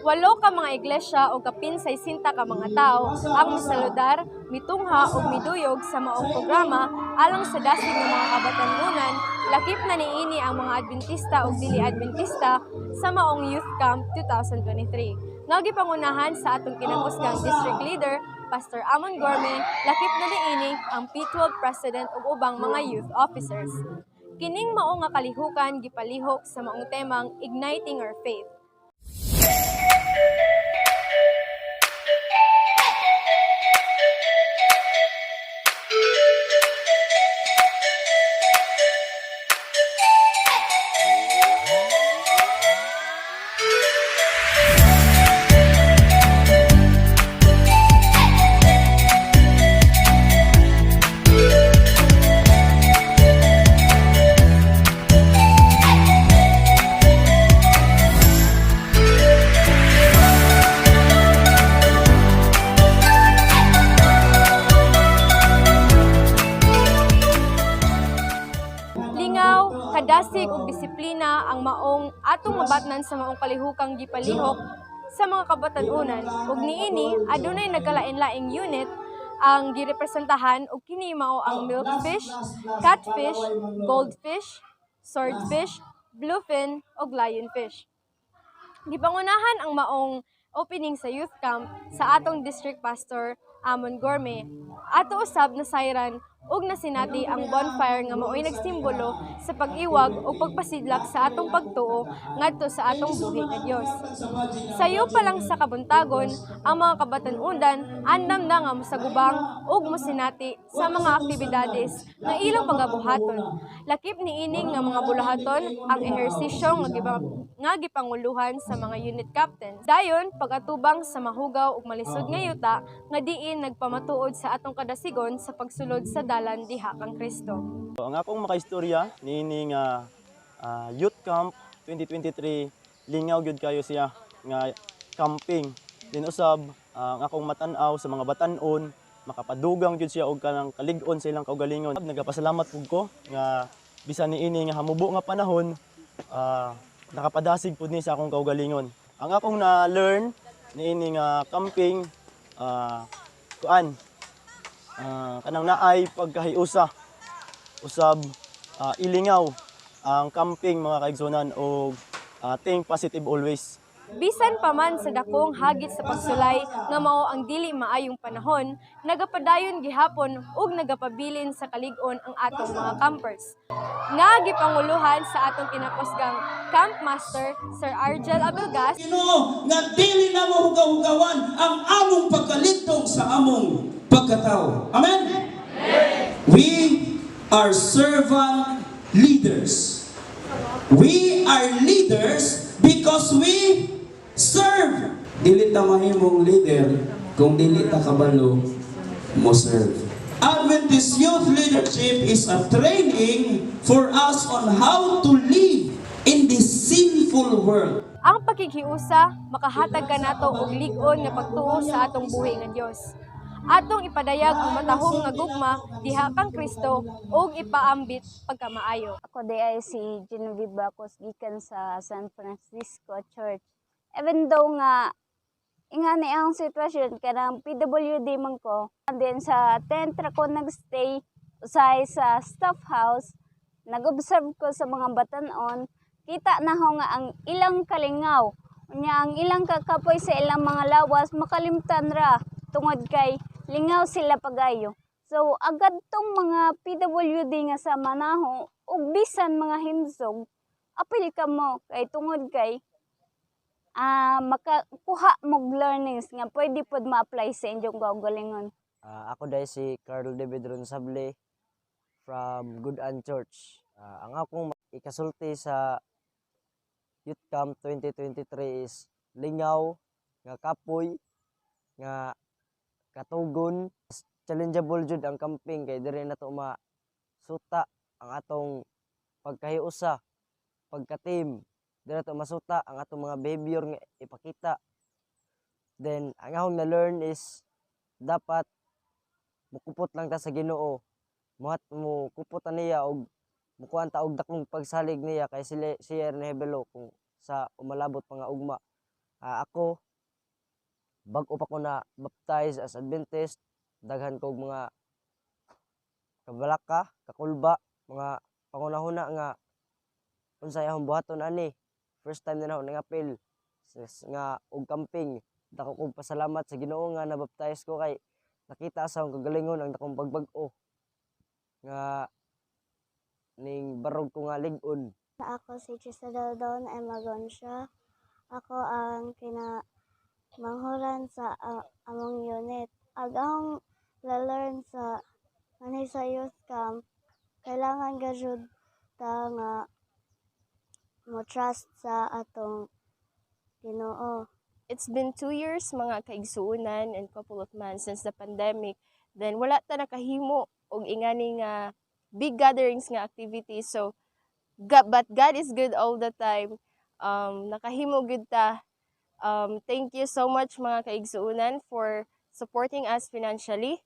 8 ka mga iglesia o kapin sa 60 ka mga tao ang misaludar, mitungha o miduyog sa maong programa alang sa dasig ng mga kabatanunan. Lakip na niini ang mga Adventista o dili Adventista sa maong Youth Camp 2023. Nagipangunahan sa atong kinakusgang District Leader, Pastor Amon Gorme, lakip na niini ang P12 President ug ubang mga youth officers. Kining mao nga kalihukan gipalihok sa maong temang Igniting Our Faith. Kadasig ug disiplina ang maong atong mabatnan sa maong kalihukang gipalihok sa mga kabatanunan ug niini adunay nagkalain-laing unit ang girepresentahan ug kini mao ang milkfish, catfish, goldfish, swordfish, bluefin ug lionfish. Gipangunahan ang maong opening sa youth camp sa atong district pastor Amon Gorme. Ato usab na sayran ug nasinati ang bonfire nga mao'y nagsimbolo sa pag-iwag o pagpasidlak sa atong pagtuo ngadto sa atong buhi nga Dios. Sayo pa lang sa kabuntagon, ang mga kabatan-undan andam na nga mosagubang ug mosinati sa mga aktibidades nga ilang pagabuhaton. Lakip niining nga mga bulahaton ang ehersisyo nga gipanguluhan sa mga unit captains. Dayon pagatubang sa mahugaw ug malisod nga yuta nga diin nagpamatuod sa atong kadasigon sa pagsulod sa dalan diha kang Kristo. Ang akong makaistorya niini nga Youth Camp 2023 lingaw gyud kayo siya nga camping. Din usab ang akong matan-aw sa mga batan-on makapadugang gyud siya og kanang kalig-on sa ilang kaugalingon. Nagapasalamat pud ko nga bisan niini nga hamubo nga panahon nakapadasig pud ni sa akong kaugalingon. Ang akong na-learn niini nga camping kanang naay pagkahiusa usab ilingaw ang camping mga kaigsunan og think positive always. Bisan pa man sa dakong hagit sa pagsulay nga mao ang dili maayong panahon, nagapadayon gihapon ug nagapabilin sa kalig-on ang atong mga campers. Nga gipanguluhan sa atong kinakusgang Camp Master Sir Argel Abelgas. Nga dili na mo hugaw-hugawan ang among pagkalintong sa among pagkatao. Amen? We are servant leaders. We are leaders because we serve. Dili ta mahimong leader kung dili ta kabalo mo serve. Adventist Youth Leadership is a training for us on how to live in this sinful world. Ang pagkikiusa makahatag kanato og lig-on nga pagtuo sa atong buhi nga Dios. Atong ipadayag ang matahong nga gugma diha kang Kristo ug ipaambit pagkamaayo. Ako di ay si Genevieve Bacos gikan sa San Francisco Church. Even though nga ingani ang sitwasyon kanang PWD man ko, and then sa tent ko nagstay usay sa staff house, nag-observe ko sa mga batan-on, kita na ho nga ang ilang kalingaw, unya ang ilang kakapoy sa ilang mga lawas makalimtan ra tungod kay lingaw sila pagayo. So agad tong mga PWD nga sa manaho ug bisan mga himsog, apil ka mo kay tungod kay makakuha mog learnings nga pwede pod ma-apply sa inyong kaugalingon. Ako dahil si Carl David Ronsable from Good An Church. Ang akong ikasulti sa Youth Camp 2023 is lingaw, nga kapoy, nga katugon. Challengeable jud ang camping kay diri na to masuta ang atong pagkahiusa, pagka-team. Dira to masuta ang atong mga behavior nga ipakita. Then ang akong na-learn is dapat mukupot lang ta sa Ginoo. Mo kupot niya og mukuan ta og dakong pagsalig niya kay siya ni hebelo kung sa umalabot mga ugma. Ako, bag-o pa ko na baptize as Adventist, daghan kog mga kabalaka, kakulba, mga pangunahuna nga unsay akong buhaton ani. First time na ako nangapil nga og camping. Dako kog pasalamat sa Ginoo nga nabaptize ko kay nakita sa akong kagalingon ang dakong pagbag-o nga ning barog ko nga lig-on. Ako si Chisada Dawn Emma Gonsha. Ako ang kinamanghuran sa among unit. Akong la-learn sa Manisa Youth Camp, kailangan gajud ta nga mo trust sa atong Ginoo. It's been 2 years mga kaigsuunan and couple of months since the pandemic. Then wala ta nakahimo og ingani nga big gatherings nga activities. So but God is good all the time. Nakahimo gud ta. Thank you so much mga kaigsuunan for supporting us financially.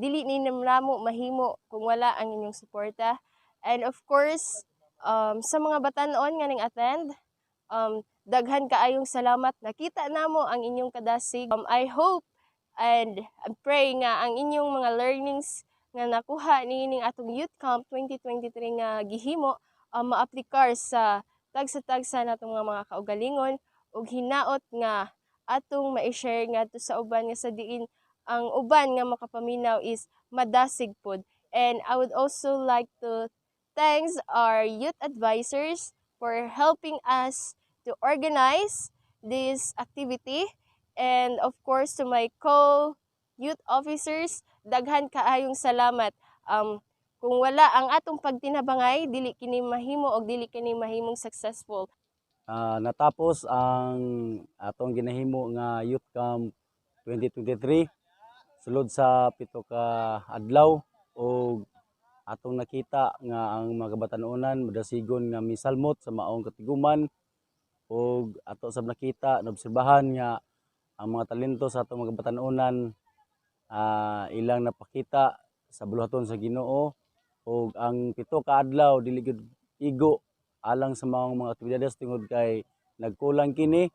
Dili ni namo mahimo kung wala ang inyong suporta. And of course, sa mga batan-on nga ning attend, daghan kaayong salamat. Nakita namo ang inyong kadasig. I hope and pray nga ang inyong mga learnings nga nakuha niining atong Youth Camp 2023 nga gihimo maaplikar sa tagsa-tagsa natong mga kaugalingon ug hinaot nga atong ma-share nga to sa uban nga sa diin ang uban nga makapaminaw is madasig pod. And I would also like to thanks our youth advisors for helping us to organize this activity, and of course to my co-youth officers, daghan kaayong salamat. Kung wala ang atong pagtinabangay, dili kini mahimo og dili kini mahimong successful. Natapos ang atong ginahimo nga Youth Camp 2023 sulod sa 7 ka adlaw og atong nakita nga ang mga kabatanunan madasigon nga misalmot sa maong katiguman og ato sab nakita naobserbahan nga ang mga talento sa atong mga kabatanunan ilang napakita sa buluhaton sa Ginoo. Og ang 7 ka adlaw dili gid igo alang sa mga aktibidades tungod kay nagkulang kini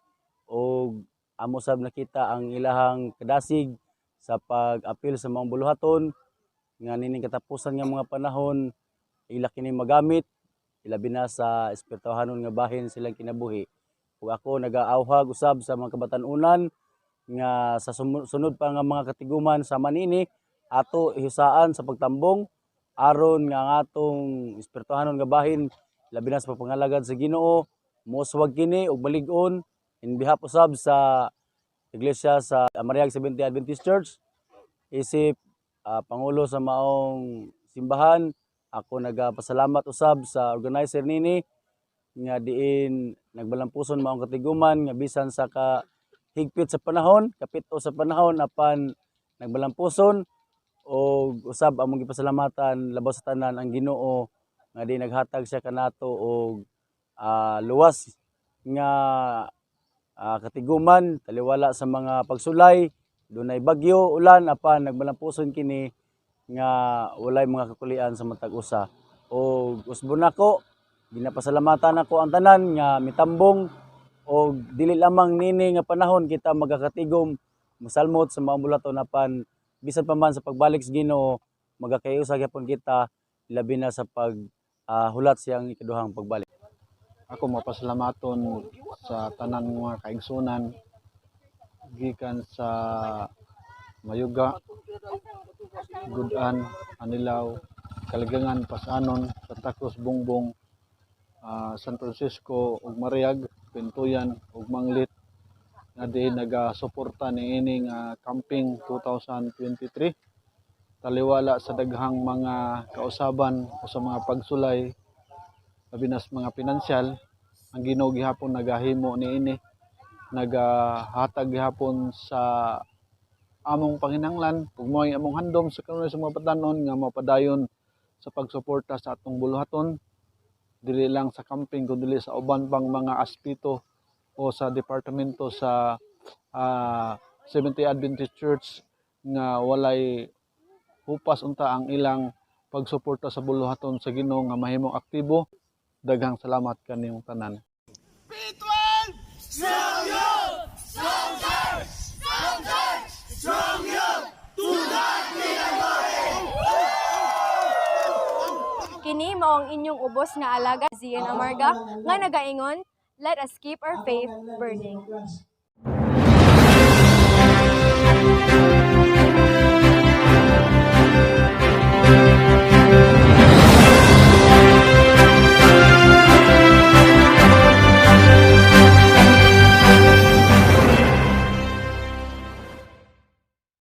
og amo sab nakita ang ilahang kadasig sa pag-apil sa mga buluhaton nga nining katapusan nga mga panahon ila kini magamit ilabi na sa espirituhanon nga bahin silang kinabuhi. Ug ako nagaawhag usab sa mga kabatanunan nga sa sunod pa nga mga katiguman sa manini ato ihusaan sa pagtambong aron nga ang atong espirituhanon nga bahin labi na sa pagpangalagad sa Ginoo moswag kini og balig-on in behalf usab sa iglesia sa Mariag Seventh-day Adventist Church isip pangulo sa maong simbahan. Ako nagapasalamat usab sa organizer nini nga diin nagbalampuson maong katiguman nga bisan sa kahigpit sa panahon kapito sa panahon apan nagbalampuson og usab among gipasalamatan labaw sa tanan ang Ginoo nga di naghatag siya kanato og luwas nga katiguman taliwala sa mga pagsulay dunay bagyo ulan apan nagbalampuson kini nga walay mga kakulian sa matag usa. Og usbon nako ginapasalamatan ako ang tanan nga mitambong og dili lamang nini nga panahon kita magakatigom mosalmot sa maong bulaton apan bisan pa man sa pagbalik sa Ginoo magakayusa gyapon kita labi na sa hulat siyang ikaduhang pagbalik. Ako mapasalamaton sa tanan mga kaigsunan gikan sa Mayuga, Gudan, Anilaw, Kaligangan, Pasanon, Santa Cruz, Bungbong, San Francisco ug Mariag, Pintuyan ug Manglit nga di nagasuporta niining camping 2023. Taliwala sa daghang mga kausaban o sa mga pagsulay labi na sa mga pinansyal ang Ginoo gihapon nagahimo niini nagahatag gihapon sa among panginahanglan ug mao among handom sa kanunay sa mga batanon nga mapadayon sa pagsuporta sa atong buluhaton dili lang sa camping kundi sa uban pang mga aspeto o sa departamento sa Seventh-day Adventist Church nga walay hupas unta ang ilang pagsuporta sa buluhaton sa Ginoo nga mahimong aktibo. Daghang salamat kaniyong tanan. Kini mao ang inyong ubos nga alagad, Zian Amarga, nga nagaingon, let us keep our faith burning.